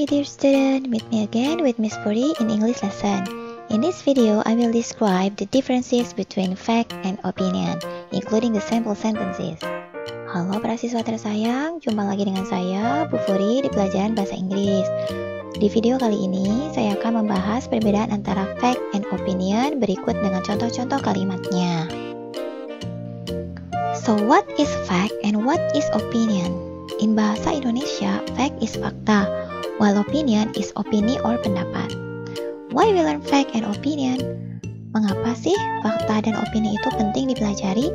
dear student, meet me again with Miss Puri in English lesson. In this video, I will describe the differences between fact and opinion, including the sample sentences. Halo para siswa tersayang, jumpa lagi dengan saya, Bu Puri, di pelajaran Bahasa Inggris. Di video kali ini, saya akan membahas perbedaan antara fact and opinion berikut dengan contoh-contoh kalimatnya. So, what is fact and what is opinion? In Bahasa Indonesia, fact is fakta, while opinion is opini or pendapat. Why we learn fact and opinion? Mengapa sih fakta dan opini itu penting dipelajari?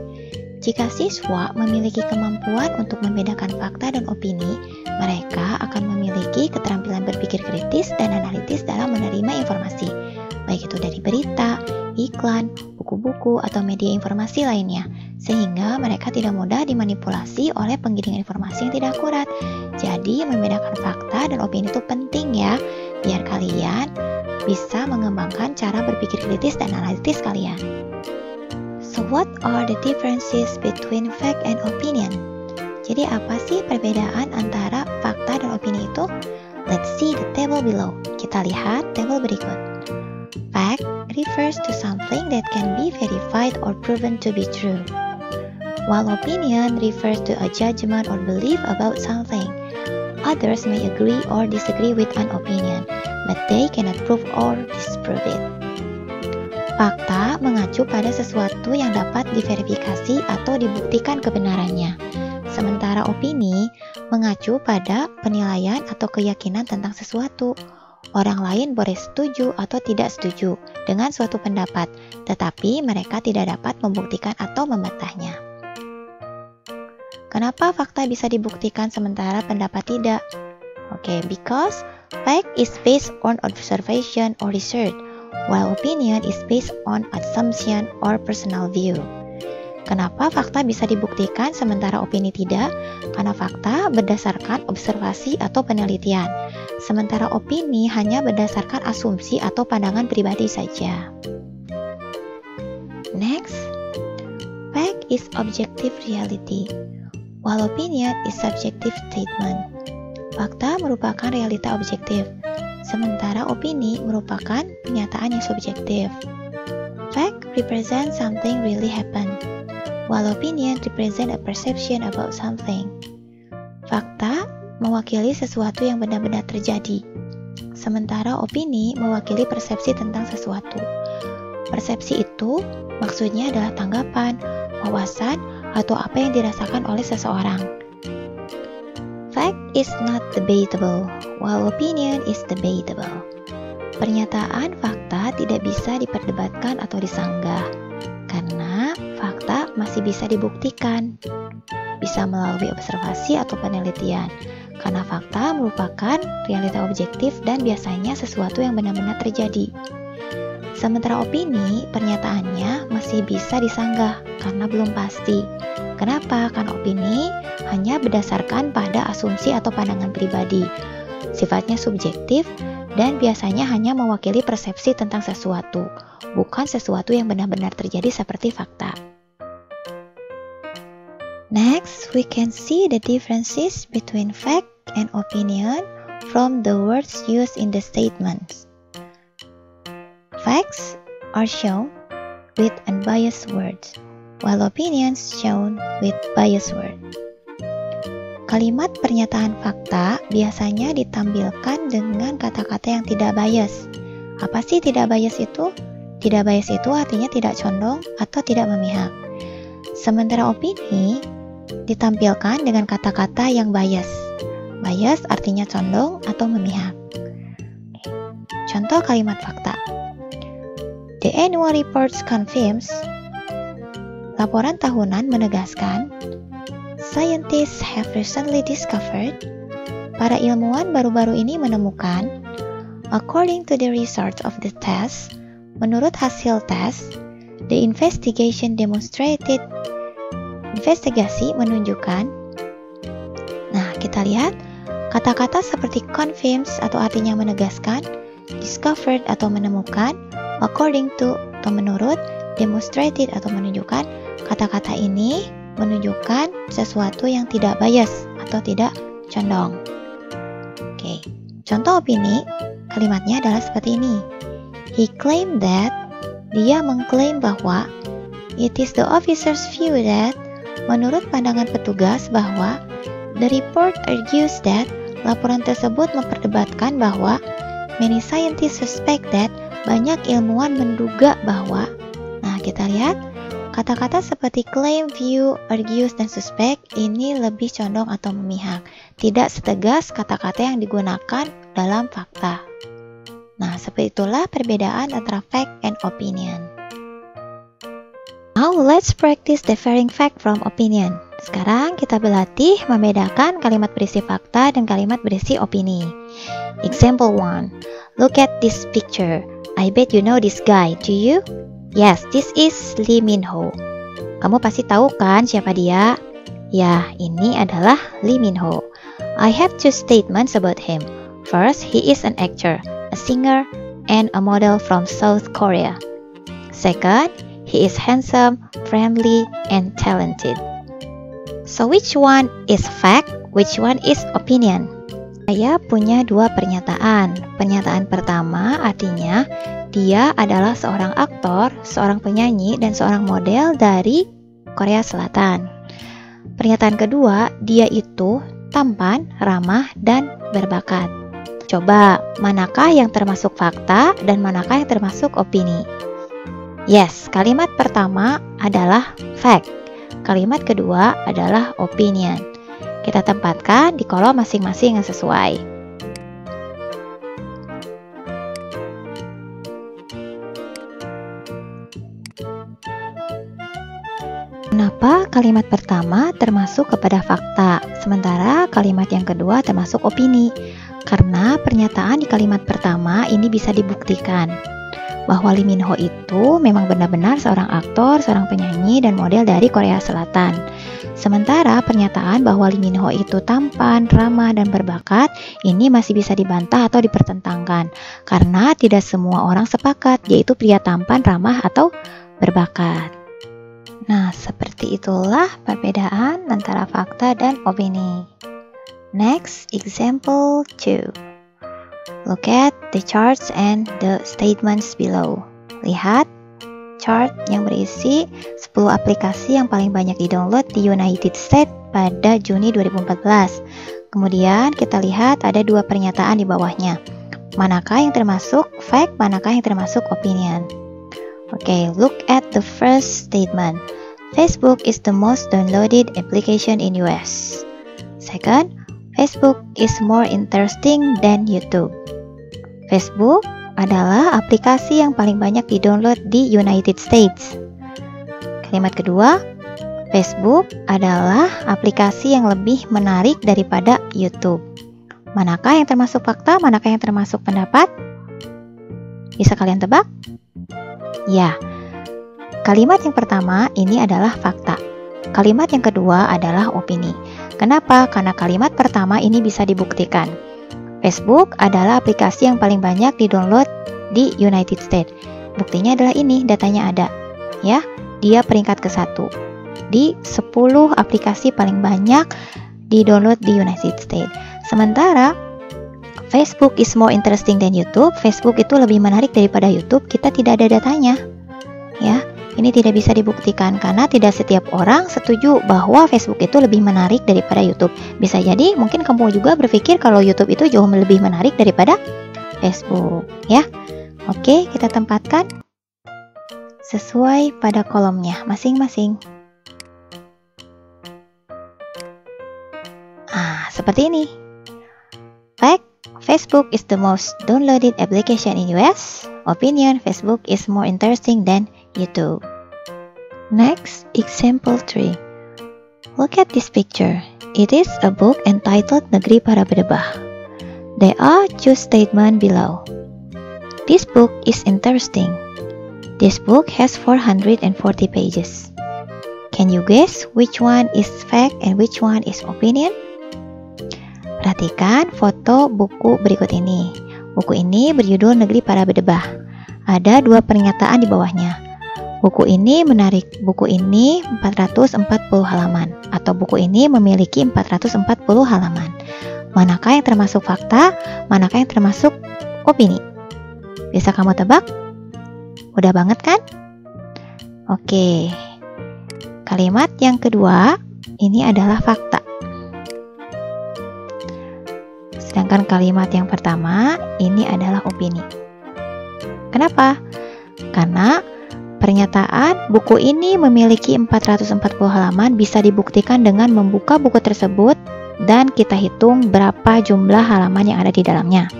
Jika siswa memiliki kemampuan untuk membedakan fakta dan opini, mereka akan memiliki keterampilan berpikir kritis dan analitis dalam menerima informasi, baik itu dari berita, iklan, buku-buku, atau media informasi lainnya, sehingga mereka tidak mudah dimanipulasi oleh penggiringan informasi yang tidak akurat. Jadi, membedakan fakta dan opini itu penting ya, biar kalian bisa mengembangkan cara berpikir kritis dan analitis kalian. So, what are the differences between fact and opinion? Jadi, apa sih perbedaan antara fakta dan opini itu? Let's see the table below. Kita lihat tabel berikut. Fact refers to something that can be verified or proven to be true, while opinion refers to a judgment or belief about something. Others may agree or disagree with an opinion, but they cannot prove or disprove it. Fakta mengacu pada sesuatu yang dapat diverifikasi atau dibuktikan kebenarannya, sementara opini mengacu pada penilaian atau keyakinan tentang sesuatu. Orang lain boleh setuju atau tidak setuju dengan suatu pendapat, tetapi mereka tidak dapat membuktikan atau membantahnya. Kenapa fakta bisa dibuktikan sementara pendapat tidak? Because fact is based on observation or research, while opinion is based on assumption or personal view. Kenapa fakta bisa dibuktikan sementara opini tidak? Karena fakta berdasarkan observasi atau penelitian, sementara opini hanya berdasarkan asumsi atau pandangan pribadi saja. Next, fact is objective reality, while opinion is subjective statement. Fakta merupakan realita objektif, sementara opini merupakan pernyataan yang subjektif. Fact represents something really happened, while opinion represent a perception about something. Fakta mewakili sesuatu yang benar-benar terjadi, sementara opini mewakili persepsi tentang sesuatu. Persepsi itu maksudnya adalah tanggapan, wawasan, atau apa yang dirasakan oleh seseorang. Fact is not debatable, while opinion is debatable. Pernyataan fakta tidak bisa diperdebatkan atau disanggah, karena fakta masih bisa dibuktikan, bisa melalui observasi atau penelitian, karena fakta merupakan realita objektif dan biasanya sesuatu yang benar-benar terjadi. Sementara opini, pernyataannya masih bisa disanggah karena belum pasti. Kenapa? Karena opini hanya berdasarkan pada asumsi atau pandangan pribadi, sifatnya subjektif, dan biasanya hanya mewakili persepsi tentang sesuatu, bukan sesuatu yang benar-benar terjadi seperti fakta. Next, we can see the differences between fact and opinion from the words used in the statements. Facts are shown with unbiased words, while opinions shown with biased words. Kalimat pernyataan fakta biasanya ditampilkan dengan kata-kata yang tidak bias. Apa sih tidak bias itu? Tidak bias itu artinya tidak condong atau tidak memihak. Sementara opini ditampilkan dengan kata-kata yang bias. Bias artinya condong atau memihak. Contoh kalimat fakta. The annual reports confirms. Laporan tahunan menegaskan. Scientists have recently discovered. Para ilmuwan baru-baru ini menemukan. According to the results of the test, menurut hasil tes, the investigation demonstrated. Investigasi menunjukkan. Nah, kita lihat kata-kata seperti confirms atau artinya menegaskan, discovered atau menemukan, according to atau menurut, demonstrated atau menunjukkan. Kata-kata ini menunjukkan sesuatu yang tidak bias atau tidak condong. Contoh opini, kalimatnya adalah seperti ini. He claimed that, dia mengklaim bahwa, it is the officer's view that, menurut pandangan petugas bahwa, the report argues that, laporan tersebut memperdebatkan bahwa, many scientists suspect that, banyak ilmuwan menduga bahwa. Nah, kita lihat, kata-kata seperti claim, view, argues, dan suspect ini lebih condong atau memihak, tidak setegas kata-kata yang digunakan dalam fakta. Nah, seperti itulah perbedaan antara fact and opinion. Now, let's practice differing fact from opinion. Sekarang kita berlatih membedakan kalimat berisi fakta dan kalimat berisi opini. Example 1. Look at this picture. I bet you know this guy, do you? Yes, this is Lee Min-ho. Kamu pasti tahu kan siapa dia? Ya, ini adalah Lee Min-ho. I have two statements about him. First, he is an actor, a singer, and a model from South Korea. Second, he is handsome, friendly, and talented. So which one is fact? Which one is opinion? Saya punya dua pernyataan. Pernyataan pertama artinya dia adalah seorang aktor, seorang penyanyi, dan seorang model dari Korea Selatan. Pernyataan kedua, dia itu tampan, ramah, dan berbakat. Coba, manakah yang termasuk fakta dan manakah yang termasuk opini? Yes, kalimat pertama adalah fact. Kalimat kedua adalah opinion. Kita tempatkan di kolom masing-masing yang sesuai. Kenapa kalimat pertama termasuk kepada fakta, sementara kalimat yang kedua termasuk opini? Karena pernyataan di kalimat pertama ini bisa dibuktikan bahwa Lee Min-ho itu memang benar-benar seorang aktor, seorang penyanyi, dan model dari Korea Selatan. Sementara pernyataan bahwa Lee Min-ho itu tampan, ramah, dan berbakat ini masih bisa dibantah atau dipertentangkan karena tidak semua orang sepakat yaitu pria tampan, ramah, atau berbakat. Nah, seperti itulah perbedaan antara fakta dan opini. Next, example 2. Look at the charts and the statements below. Lihat chart yang berisi 10 aplikasi yang paling banyak di-download di United States pada Juni 2014. Kemudian kita lihat ada dua pernyataan di bawahnya. Manakah yang termasuk fact, manakah yang termasuk opinion? Okay, look at the first statement. Facebook is the most downloaded application in US. Second, Facebook is more interesting than YouTube. Facebook adalah aplikasi yang paling banyak di-download di United States. Kalimat kedua, Facebook adalah aplikasi yang lebih menarik daripada YouTube. Manakah yang termasuk fakta, manakah yang termasuk pendapat? Bisa kalian tebak? Ya, kalimat yang pertama ini adalah fakta. Kalimat yang kedua adalah opini. Kenapa? Karena kalimat pertama ini bisa dibuktikan. Facebook adalah aplikasi yang paling banyak di-download di United States. Buktinya adalah ini, datanya ada. Ya, dia peringkat ke-1 di 10 aplikasi paling banyak di-download di United States. Sementara Facebook is more interesting than YouTube. Facebook itu lebih menarik daripada YouTube. Kita tidak ada datanya. Ya, ini tidak bisa dibuktikan karena tidak setiap orang setuju bahwa Facebook itu lebih menarik daripada YouTube. Bisa jadi mungkin kamu juga berpikir kalau YouTube itu jauh lebih menarik daripada Facebook, ya. Oke, kita tempatkan sesuai pada kolomnya masing-masing. Seperti ini. Fact, Facebook is the most downloaded application in US. Opinion, Facebook is more interesting than YouTube. Next, example 3. Look at this picture. It is a book entitled Negeri Para Berdebah. There are two statements below. This book is interesting. This book has 440 pages. Can you guess which one is fact and which one is opinion? Perhatikan foto buku berikut ini. Buku ini berjudul Negeri Para Berdebah. Ada dua pernyataan di bawahnya. Buku ini menarik. Buku ini 440 halaman. Atau buku ini memiliki 440 halaman. Manakah yang termasuk fakta, manakah yang termasuk opini? Bisa kamu tebak? Udah banget kan? Oke. Kalimat yang kedua, ini adalah fakta. Sedangkan kalimat yang pertama, ini adalah opini. Kenapa? Karena pernyataan buku ini memiliki 440 halaman bisa dibuktikan dengan membuka buku tersebut dan kita hitung berapa jumlah halaman yang ada di dalamnya.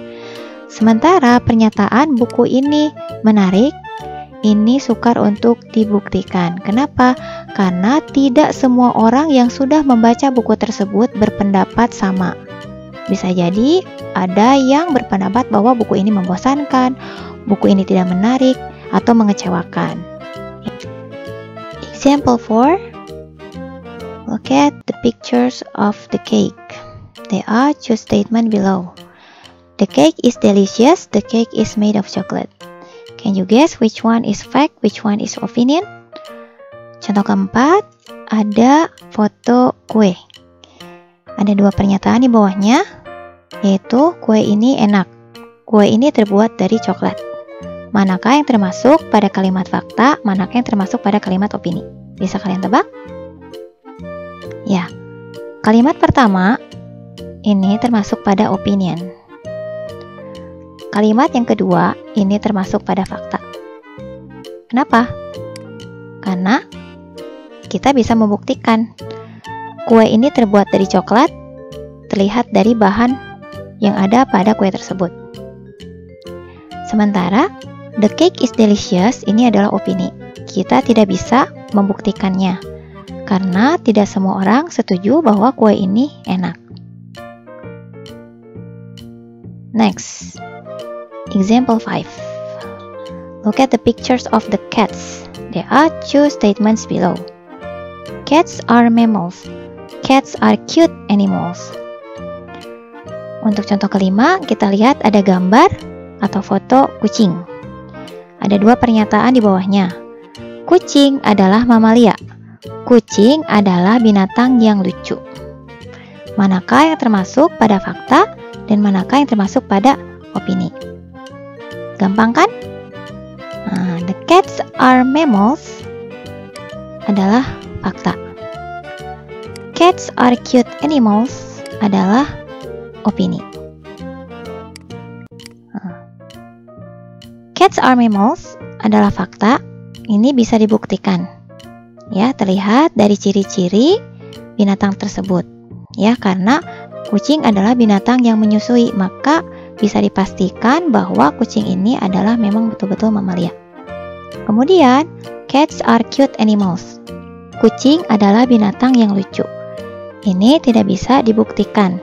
Sementara pernyataan buku ini menarik, ini sukar untuk dibuktikan. Kenapa? Karena tidak semua orang yang sudah membaca buku tersebut berpendapat sama. Bisa jadi ada yang berpendapat bahwa buku ini membosankan, buku ini tidak menarik, atau mengecewakan. Example 4. Look at the pictures of the cake. There are two statements below. The cake is delicious. The cake is made of chocolate. Can you guess which one is fact, which one is opinion? Contoh keempat, ada foto kue. Ada dua pernyataan di bawahnya, yaitu kue ini enak. Kue ini terbuat dari coklat. Manakah yang termasuk pada kalimat fakta, manakah yang termasuk pada kalimat opini? Bisa kalian tebak? Ya, kalimat pertama ini termasuk pada opinion. Kalimat yang kedua ini termasuk pada fakta. Kenapa? Karena kita bisa membuktikan kue ini terbuat dari coklat terlihat dari bahan yang ada pada kue tersebut. Sementara the cake is delicious ini adalah opini. Kita tidak bisa membuktikannya karena tidak semua orang setuju bahwa kue ini enak. Next, example 5. Look at the pictures of the cats. There are two statements below. Cats are mammals. Cats are cute animals. Untuk contoh kelima, kita lihat ada gambar atau foto kucing. Ada dua pernyataan di bawahnya. Kucing adalah mamalia. Kucing adalah binatang yang lucu. Manakah yang termasuk pada fakta dan manakah yang termasuk pada opini? Gampang kan? Nah, the cats are mammals adalah fakta. Cats are cute animals adalah opini. Cats are mammals adalah fakta. Ini bisa dibuktikan. Ya, terlihat dari ciri-ciri binatang tersebut. Ya, karena kucing adalah binatang yang menyusui, maka bisa dipastikan bahwa kucing ini adalah memang betul-betul mamalia. Kemudian, cats are cute animals. Kucing adalah binatang yang lucu. Ini tidak bisa dibuktikan.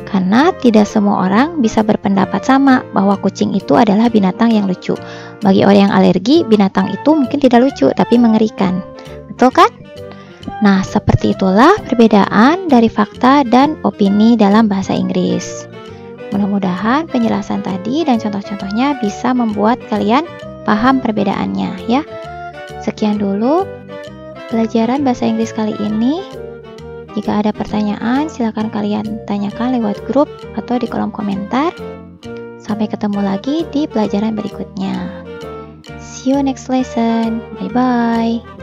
Karena tidak semua orang bisa berpendapat sama bahwa kucing itu adalah binatang yang lucu. Bagi orang yang alergi, binatang itu mungkin tidak lucu, tapi mengerikan. Betul kan? Nah, seperti itulah perbedaan dari fakta dan opini dalam bahasa Inggris. Mudah-mudahan penjelasan tadi dan contoh-contohnya bisa membuat kalian paham perbedaannya ya. Sekian dulu pelajaran bahasa Inggris kali ini. Jika ada pertanyaan, silakan kalian tanyakan lewat grup atau di kolom komentar. Sampai ketemu lagi di pelajaran berikutnya. See you next lesson. Bye-bye.